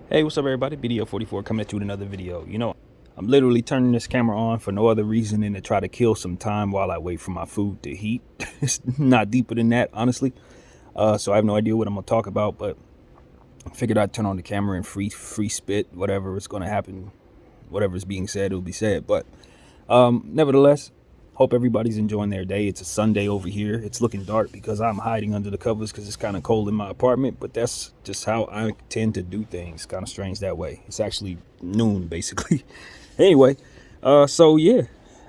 Hey, what's up, everybody? BDO 44 coming at you with another video. I'm literally turning this camera on for no other reason than to try to kill some time while I wait for my food to heat. It's not deeper than that, honestly. So I have no idea what I'm gonna talk about, but I figured I'd turn on the camera and free spit whatever is gonna happen, whatever is being said, it'll be said. But nevertheless, hope everybody's enjoying their day. It's a Sunday over here. It's looking dark because I'm hiding under the covers because it's kind of cold in my apartment, but that's just how I tend to do things. Kind of strange that way. It's actually noon, basically. Anyway, so yeah,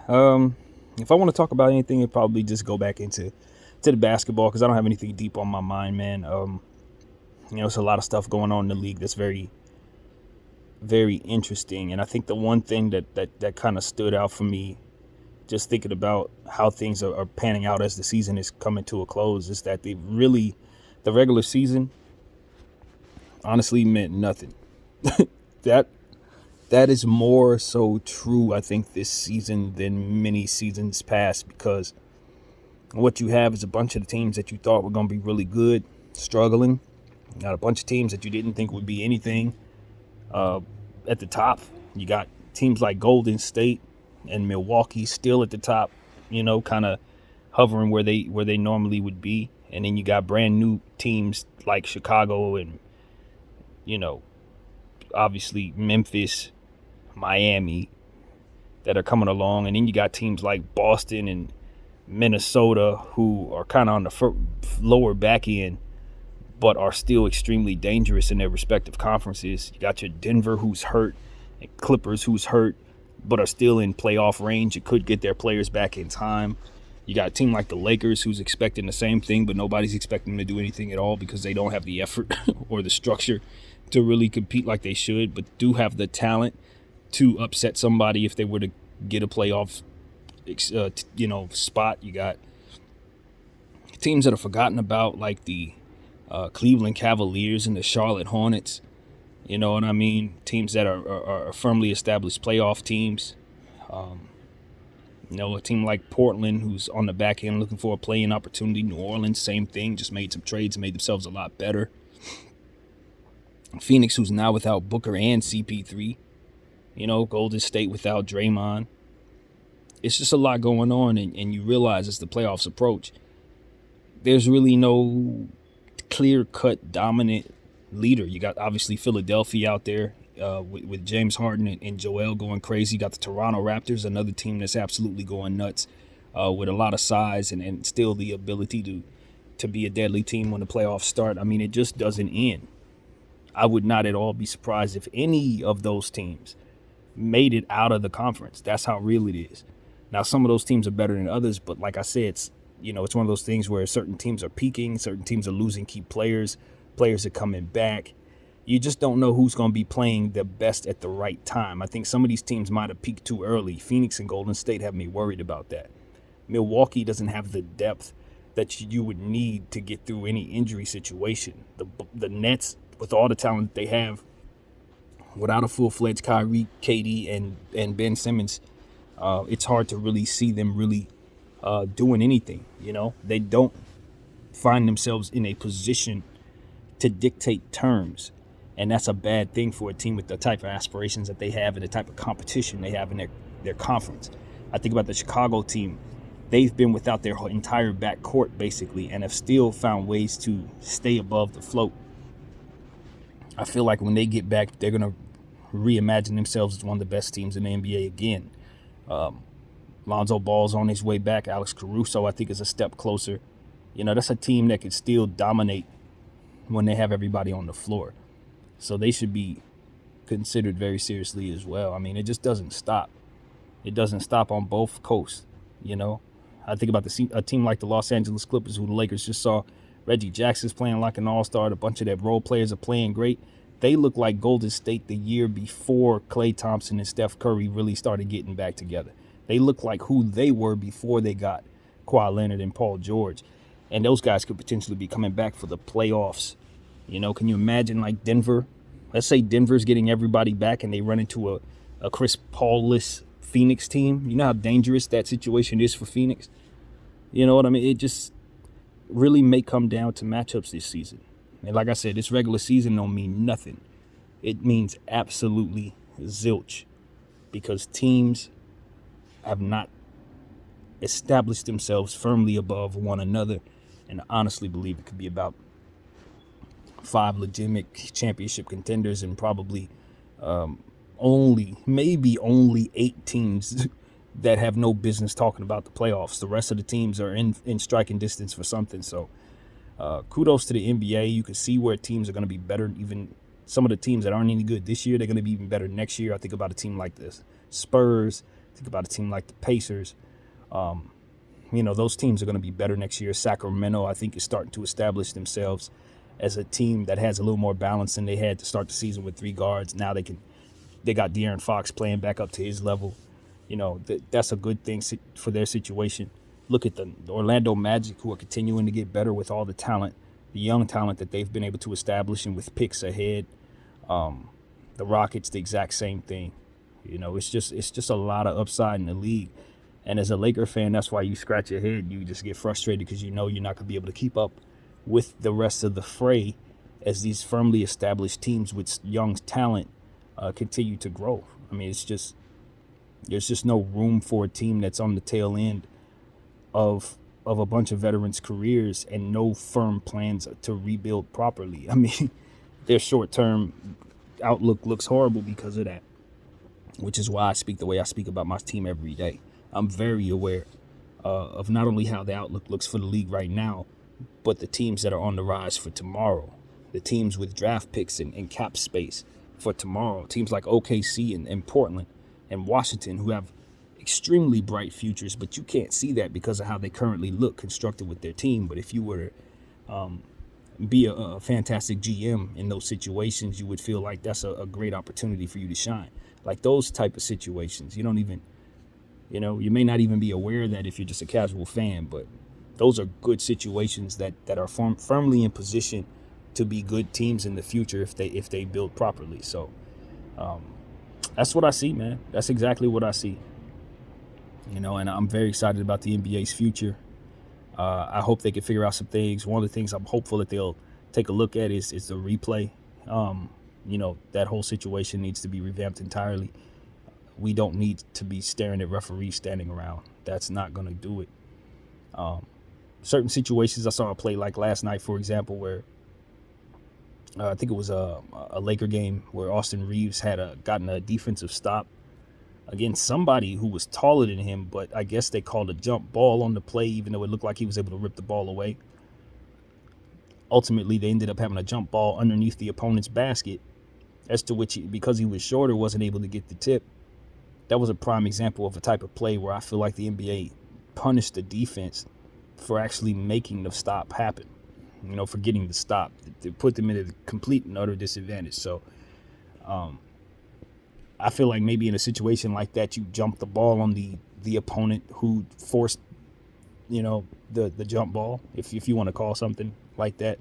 if I want to talk about anything, it probably just go back into the basketball because I don't have anything deep on my mind, man. It's a lot of stuff going on in the league that's very, very interesting, and I think the one thing that kind of stood out for me just thinking about how things are panning out as the season is coming to a close is that the regular season honestly meant nothing. that that is more so true, I think, this season than many seasons past, because what you have is a bunch of the teams that you thought were going to be really good struggling. You got a bunch of teams that you didn't think would be anything at the top. You got teams like Golden State and Milwaukee still at the top, kind of hovering where they normally would be. And then you got brand new teams like Chicago and, obviously Memphis, Miami that are coming along. And then you got teams like Boston and Minnesota who are kind of on the lower back end, but are still extremely dangerous in their respective conferences. You got your Denver who's hurt, and Clippers who's hurt, but are still in playoff range. It could get their players back in time. You got a team like the Lakers who's expecting the same thing, but nobody's expecting them to do anything at all because they don't have the effort or the structure to really compete like they should, but do have the talent to upset somebody if they were to get a playoff spot. You got teams that are forgotten about, like the Cleveland Cavaliers and the Charlotte Hornets. You know what I mean? Teams that are firmly established playoff teams. A team like Portland, who's on the back end looking for a play-in opportunity. New Orleans, same thing, just made some trades and made themselves a lot better. Phoenix, who's now without Booker and CP3. Golden State without Draymond. It's just a lot going on, and you realize as the playoffs approach, there's really no clear-cut dominant leader. You got obviously Philadelphia out there with James Harden and Joel going crazy. You got the Toronto Raptors, another team that's absolutely going nuts with a lot of size and still the ability to be a deadly team when the playoffs start. I mean, it just doesn't end. I would not at all be surprised if any of those teams made it out of the conference. That's how real it is. Now, some of those teams are better than others, but like I said, it's one of those things where certain teams are peaking, certain teams are losing key players are coming back. You just don't know who's going to be playing the best at the right time. I think some of these teams might have peaked too early. Phoenix and Golden State have me worried about that. Milwaukee doesn't have the depth that you would need to get through any injury situation. The Nets, with all the talent that they have, without a full-fledged Kyrie, KD, and Ben Simmons, it's hard to really see them really doing anything. They don't find themselves in a position to dictate terms, and that's a bad thing for a team with the type of aspirations that they have and the type of competition they have in their conference. I think about the Chicago team. They've been without their entire backcourt basically and have still found ways to stay above the float. I feel like when they get back, they're going to reimagine themselves as one of the best teams in the NBA again. Lonzo Ball's on his way back. Alex Caruso, I think, is a step closer. That's a team that could still dominate when they have everybody on the floor. So they should be considered very seriously as well. I mean, it just doesn't stop. It doesn't stop on both coasts, I think about a team like the Los Angeles Clippers, who the Lakers just saw. Reggie Jackson's playing like an all-star. A bunch of their role players are playing great. They look like Golden State the year before Klay Thompson and Steph Curry really started getting back together. They look like who they were before they got Kawhi Leonard and Paul George. And those guys could potentially be coming back for the playoffs. Can you imagine like Denver? Let's say Denver's getting everybody back and they run into a Chris Paul-less Phoenix team. You know how dangerous that situation is for Phoenix? You know what I mean? It just really may come down to matchups this season. And like I said, this regular season don't mean nothing. It means absolutely zilch, because teams have not established themselves firmly above one another. And I honestly believe it could be about 5 legitimate championship contenders and probably maybe only 8 teams that have no business talking about the playoffs. The rest of the teams are in striking distance for something. So kudos to the NBA. You can see where teams are going to be better. Even some of the teams that aren't any good this year, they're going to be even better next year. I think about a team like the Spurs. Think about a team like the Pacers. Those teams are going to be better next year. Sacramento, I think, is starting to establish themselves as a team that has a little more balance than they had to start the season with 3 guards. Now they got De'Aaron Fox playing back up to his level. That's a good thing for their situation. Look at the Orlando Magic, who are continuing to get better with all the talent, the young talent that they've been able to establish, and with picks ahead. The Rockets, the exact same thing. It's just a lot of upside in the league. And as a Laker fan, that's why you scratch your head. You just get frustrated because you're not going to be able to keep up with the rest of the fray as these firmly established teams with young talent continue to grow. I mean, there's just no room for a team that's on the tail end of a bunch of veterans' careers and no firm plans to rebuild properly. I mean, their short-term outlook looks horrible because of that, which is why I speak the way I speak about my team every day. I'm very aware of not only how the outlook looks for the league right now, but the teams that are on the rise for tomorrow, the teams with draft picks and cap space for tomorrow, teams like OKC and Portland and Washington, who have extremely bright futures, but you can't see that because of how they currently look constructed with their team. But if you were to be a fantastic GM in those situations, you would feel like that's a great opportunity for you to shine. Like those type of situations, you may not even be aware of that if you're just a casual fan, but those are good situations that are firmly in position to be good teams in the future if they build properly. So that's what I see, man. That's exactly what I see. And I'm very excited about the NBA's future. I hope they can figure out some things. One of the things I'm hopeful that they'll take a look at is the replay. That whole situation needs to be revamped entirely. We don't need to be staring at referees standing around. That's not going to do it. Certain situations, I saw a play like last night, for example, where I think it was a Laker game where Austin Reeves had gotten a defensive stop against somebody who was taller than him, but I guess they called a jump ball on the play, even though it looked like he was able to rip the ball away. Ultimately, they ended up having a jump ball underneath the opponent's basket, as to which, because he was shorter, wasn't able to get the tip. That was a prime example of a type of play where I feel like the NBA punished the defense for actually making the stop happen, for getting the stop. They put them at a complete and utter disadvantage. So I feel like maybe in a situation like that, you jump the ball on the opponent who forced, the jump ball, if you want to call something like that.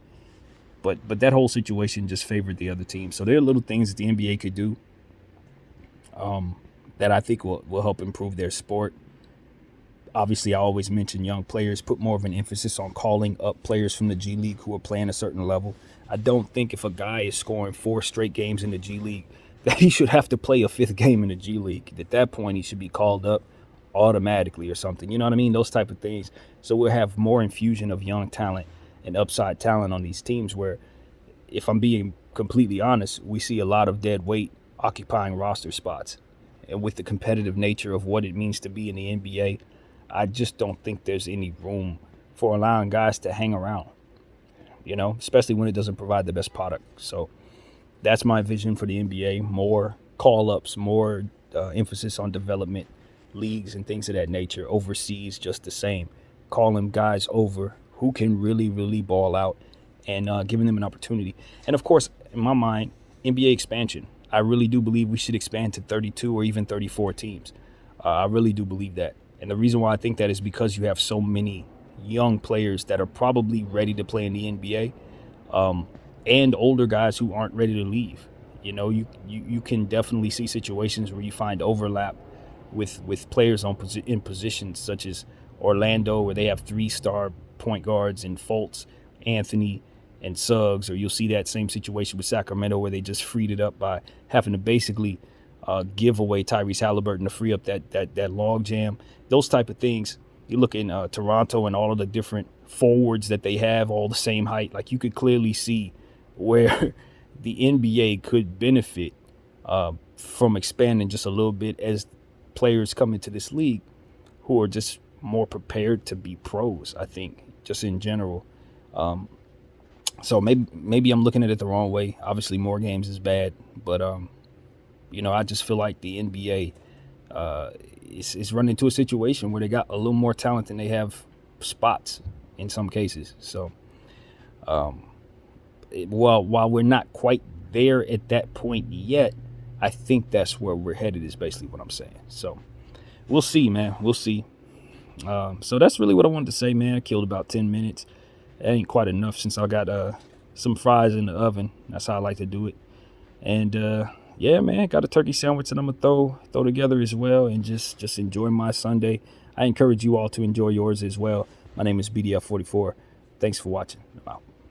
But that whole situation just favored the other team. So there are little things that the NBA could do that I think will help improve their sport. Obviously, I always mention young players, put more of an emphasis on calling up players from the G League who are playing a certain level. I don't think if a guy is scoring 4 straight games in the G League that he should have to play a 5th game in the G League. At that point, he should be called up automatically or something. You know what I mean? Those type of things. So we'll have more infusion of young talent and upside talent on these teams where, if I'm being completely honest, we see a lot of dead weight occupying roster spots. And with the competitive nature of what it means to be in the NBA, I just don't think there's any room for allowing guys to hang around, especially when it doesn't provide the best product. So that's my vision for the NBA. More call-ups, more emphasis on development leagues and things of that nature. Overseas, just the same. Calling guys over who can really, really ball out and giving them an opportunity. And, of course, in my mind, NBA expansion. I really do believe we should expand to 32 or even 34 teams. I really do believe that. And the reason why I think that is because you have so many young players that are probably ready to play in the NBA and older guys who aren't ready to leave. You can definitely see situations where you find overlap with players in positions such as Orlando, where they have 3-star point guards in Fultz, Anthony, and Suggs, or you'll see that same situation with Sacramento where they just freed it up by having to basically give away Tyrese Halliburton to free up that log jam. Those type of things. You look in Toronto and all of the different forwards that they have, all the same height. Like, you could clearly see where the NBA could benefit from expanding just a little bit as players come into this league who are just more prepared to be pros, I think, just in general. So maybe I'm looking at it the wrong way. Obviously, more games is bad, but I just feel like the NBA is running into a situation where they got a little more talent than they have spots in some cases. So while we're not quite there at that point yet, I think that's where we're headed, is basically what I'm saying. So we'll see, man. We'll see. So that's really what I wanted to say, man. I killed about 10 minutes. That ain't quite enough since I got some fries in the oven. That's how I like to do it. And yeah, man, got a turkey sandwich that I'm gonna throw together as well, and just enjoy my Sunday. I encourage you all to enjoy yours as well. My name is BDF44. Thanks for watching. I'm out.